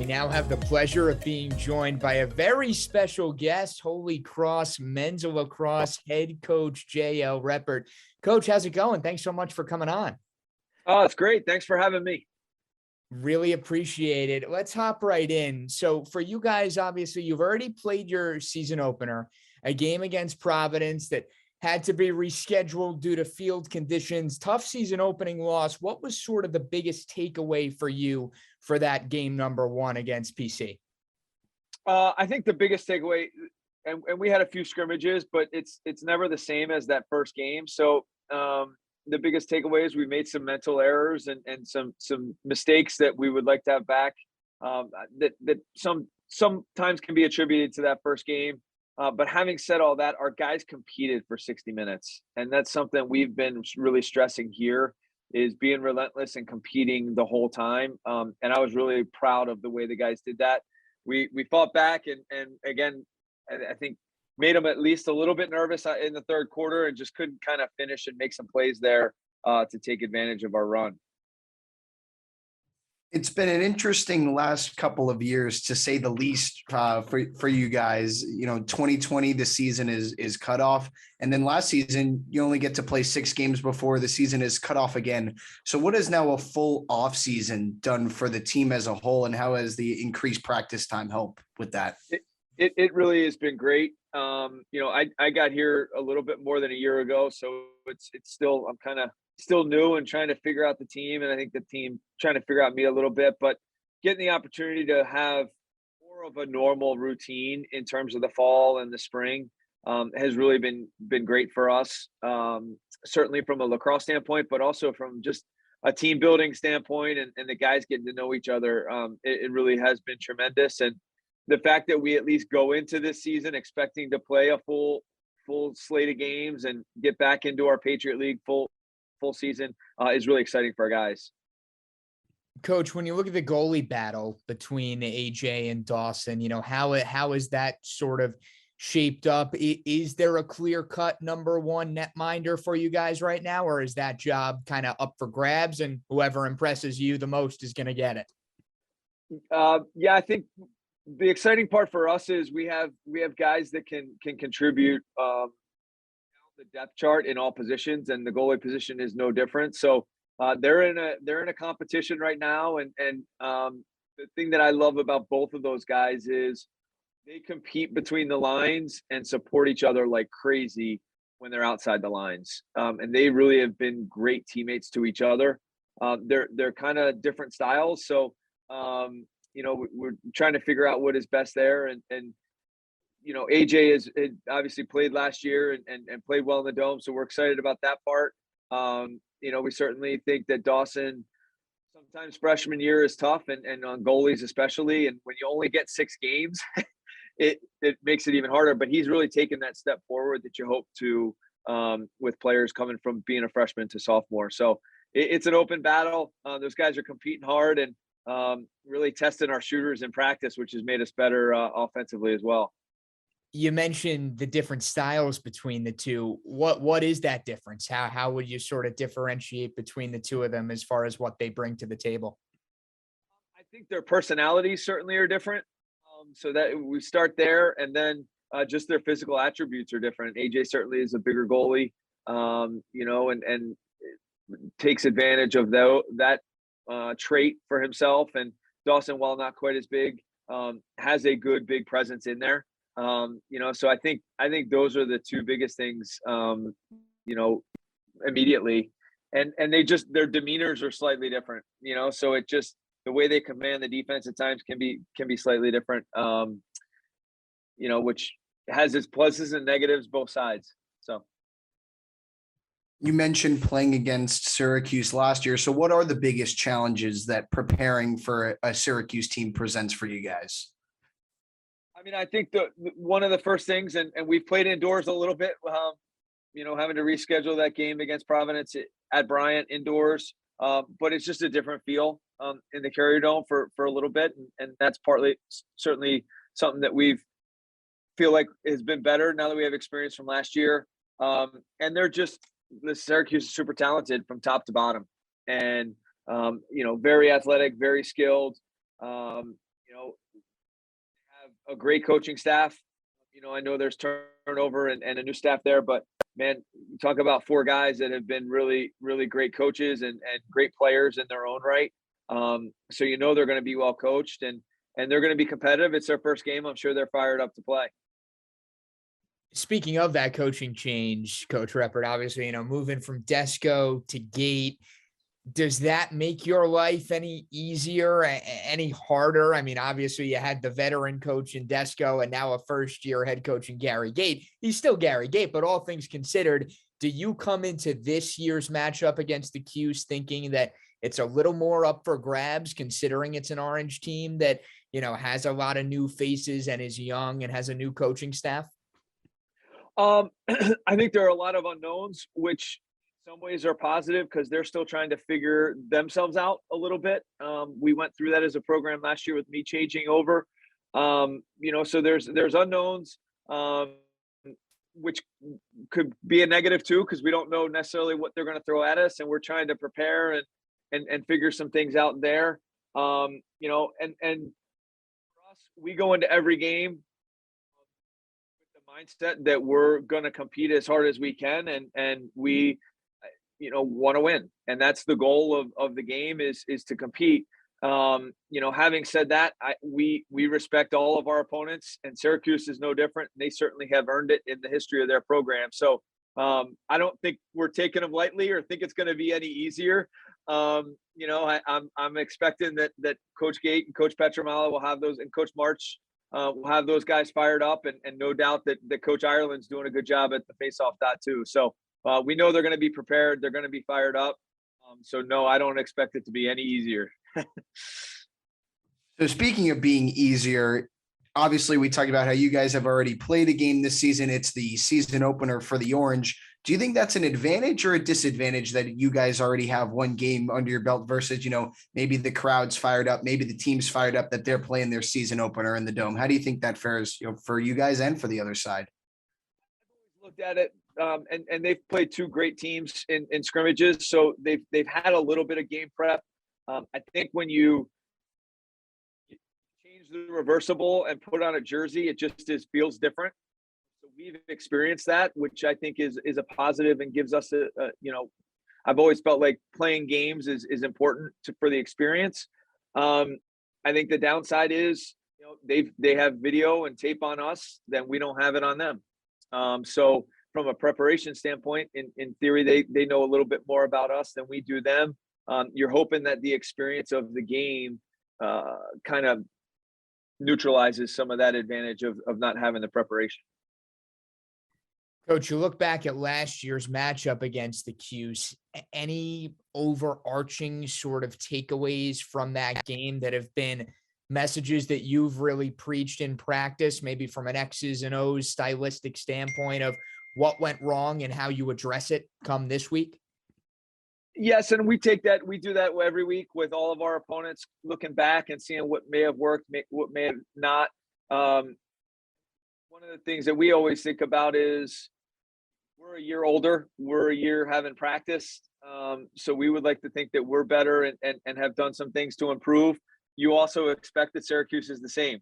We now have the pleasure of being joined by a very special guest, Holy Cross men's lacrosse head coach, J.L. Reppert. Coach, how's it going? Thanks so much for coming on. Oh, it's great. Thanks for having me. Really appreciate it. Let's hop right in. So for you guys, obviously, you've already played your season opener, a game against Providence that had to be rescheduled due to field conditions. Tough season opening loss. What was sort of the biggest takeaway for you for that game number one against PC? I think the biggest takeaway, and we had a few scrimmages, but it's never the same as that first game. So the biggest takeaway is we made some mental errors and some mistakes that we would like to have back. That sometimes can be attributed to that first game. But having said all that, our guys competed for 60 minutes. And that's something we've been really stressing here, is being relentless and competing the whole time. And I was really proud of the way the guys did that. We fought back and again, I think made them at least a little bit nervous in the third quarter and just couldn't kind of finish and make some plays there to take advantage of our run. It's been an interesting last couple of years, to say the least, for you guys. You know, 2020, the season is cut off. And then last season, you only get to play 6 games before the season is cut off again. So what has now a full off season done for the team as a whole, and how has the increased practice time helped with that? It really has been great. You know, I got here a little bit more than a year ago, so it's still, I'm kind of still new and trying to figure out the team, and I think the team trying to figure out me a little bit, but getting the opportunity to have more of a normal routine in terms of the fall and the spring has really been great for us. Certainly from a lacrosse standpoint, but also from just a team building standpoint and the guys getting to know each other. It really has been tremendous. And the fact that we at least go into this season expecting to play a full slate of games and get back into our Patriot League full season is really exciting for our guys. Coach, when you look at the goalie battle between AJ and Dawson, you know, how is that sort of shaped up? Is there a clear-cut number one netminder for you guys right now, or is that job kind of up for grabs and whoever impresses you the most is going to get it? Yeah, I think the exciting part for us is we have guys that can contribute the depth chart in all positions, and the goalie position is no different. So they're in a competition right now, and the thing that I love about both of those guys is they compete between the lines and support each other like crazy when they're outside the lines, and they really have been great teammates to each other. They're kind of different styles, so you know, we're trying to figure out what is best there, and you know, AJ has obviously played last year and played well in the Dome, so we're excited about that part. You know, we certainly think that Dawson, sometimes freshman year is tough, and on goalies especially, and when you only get 6 games, it makes it even harder. But he's really taken that step forward that you hope to with players coming from being a freshman to sophomore. So it's an open battle. Those guys are competing hard and really testing our shooters in practice, which has made us better offensively as well. You mentioned the different styles between the two. What is that difference? How would you sort of differentiate between the two of them as far as what they bring to the table? I think their personalities certainly are different. So that we start there, and then just their physical attributes are different. AJ certainly is a bigger goalie, you know, and takes advantage of that trait for himself. And Dawson, while not quite as big, has a good big presence in there. You know, so I think those are the two biggest things, you know, immediately, and their demeanors are slightly different, you know, so it just, the way they command the defense at times can be slightly different, you know, which has its pluses and negatives, both sides. So You mentioned playing against Syracuse last year. So what are the biggest challenges that preparing for a Syracuse team presents for you guys? I mean, I think one of the first things, and we've played indoors a little bit, you know, having to reschedule that game against Providence at Bryant indoors, but it's just a different feel in the Carrier Dome for a little bit, and that's partly certainly something that we've feel like has been better now that we have experience from last year. And the Syracuse is super talented from top to bottom, and you know, very athletic, very skilled. You have a great coaching staff. I know there's turnover and a new staff there, but man, you talk about four guys that have been really, really great coaches and great players in their own right. So they're going to be well coached and they're going to be competitive. It's their first game. I'm sure they're fired up to play. Speaking of that coaching change, Coach Reppert, obviously, moving from Desco to Gait, does that make your life any easier, any harder? I mean, obviously you had the veteran coach in Desco and now a first-year head coach in Gary Gait. He's still Gary Gait, but all things considered, do you come into this year's matchup against the Cuse thinking that it's a little more up for grabs, considering it's an Orange team that, has a lot of new faces and is young and has a new coaching staff? I think there are a lot of unknowns, which in some ways are positive because they're still trying to figure themselves out a little bit. We went through that as a program last year with me changing over. So there's unknowns, which could be a negative too, because we don't know necessarily what they're going to throw at us, and we're trying to prepare and figure some things out there. And for us, we go into every game mindset that we're going to compete as hard as we can and we want to win, and that's the goal of the game is to compete. Having said that, we respect all of our opponents, and Syracuse is no different. They certainly have earned it in the history of their program, so I don't think we're taking them lightly or think it's going to be any easier. I'm expecting that Coach Gait and Coach Petramala will have those, and Coach March we'll have those guys fired up, and no doubt that Coach Ireland's doing a good job at the faceoff dot too. So we know they're going to be prepared. They're going to be fired up. So no, I don't expect it to be any easier. So speaking of being easier, obviously we talked about how you guys have already played a game this season. It's the season opener for the Orange. Do you think that's an advantage or a disadvantage that you guys already have one game under your belt versus, maybe the crowd's fired up, maybe the team's fired up that they're playing their season opener in the Dome? How do you think that fares, for you guys and for the other side? I've looked at it, and they've played two great teams in scrimmages, so they've had a little bit of game prep. I think when you change the reversible and put on a jersey, it just feels different. We've experienced that, which I think is a positive and gives us I've always felt like playing games is important for the experience. I think the downside is, they have video and tape on us, then we don't have it on them. So from a preparation standpoint, in theory, they know a little bit more about us than we do them. You're hoping that the experience of the game kind of neutralizes some of that advantage of not having the preparation. Coach, you look back at last year's matchup against the Cuse, any overarching sort of takeaways from that game that have been messages that you've really preached in practice, maybe from an X's and O's stylistic standpoint of what went wrong and how you address it come this week? Yes, and we do that every week with all of our opponents, looking back and seeing what may have worked, what may have not. One of the things that we always think about is we're a year older, we're a year having practiced. So we would like to think that we're better and have done some things to improve. You also expect that Syracuse is the same.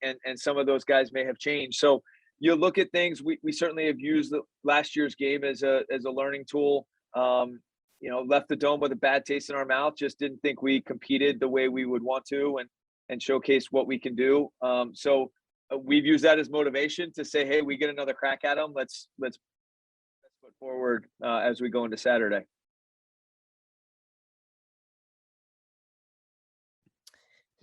And some of those guys may have changed. So you look at things, we certainly have used last year's game as a learning tool. Left the Dome with a bad taste in our mouth, just didn't think we competed the way we would want to and showcase what we can do. So we've used that as motivation to say, hey, we get another crack at them. Let's put forward as we go into Saturday.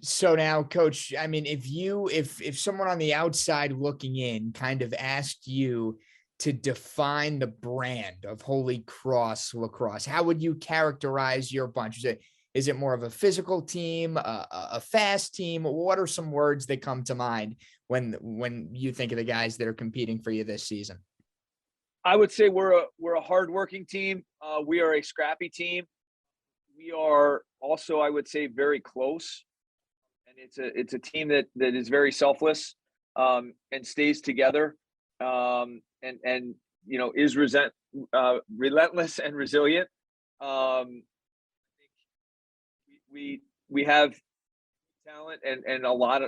So now, Coach, I mean, if someone on the outside looking in kind of asked you to define the brand of Holy Cross Lacrosse, how would you characterize your bunch? Is it more of a physical team, a fast team? What are some words that come to mind when you think of the guys that are competing for you this season? I would say we're a hardworking team. We are a scrappy team. We are also, I would say, very close. And it's a team that is very selfless and stays together. And is relentless and resilient. I think we have talent and a lot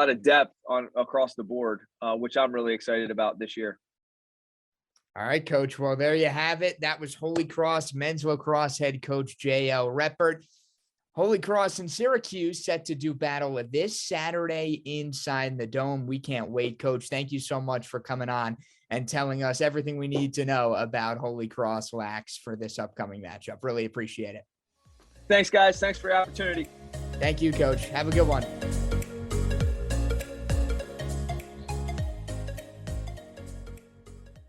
of depth on across the board, which I'm really excited about this year. All right, Coach. Well, there you have it. That was Holy Cross men's lacrosse head coach J.L. Reppert. Holy Cross and Syracuse set to do battle this Saturday inside the Dome. We can't wait, Coach. Thank you so much for coming on and telling us everything we need to know about Holy Cross Lax for this upcoming matchup. Really appreciate it. Thanks, guys. Thanks for the opportunity. Thank you, Coach. Have a good one.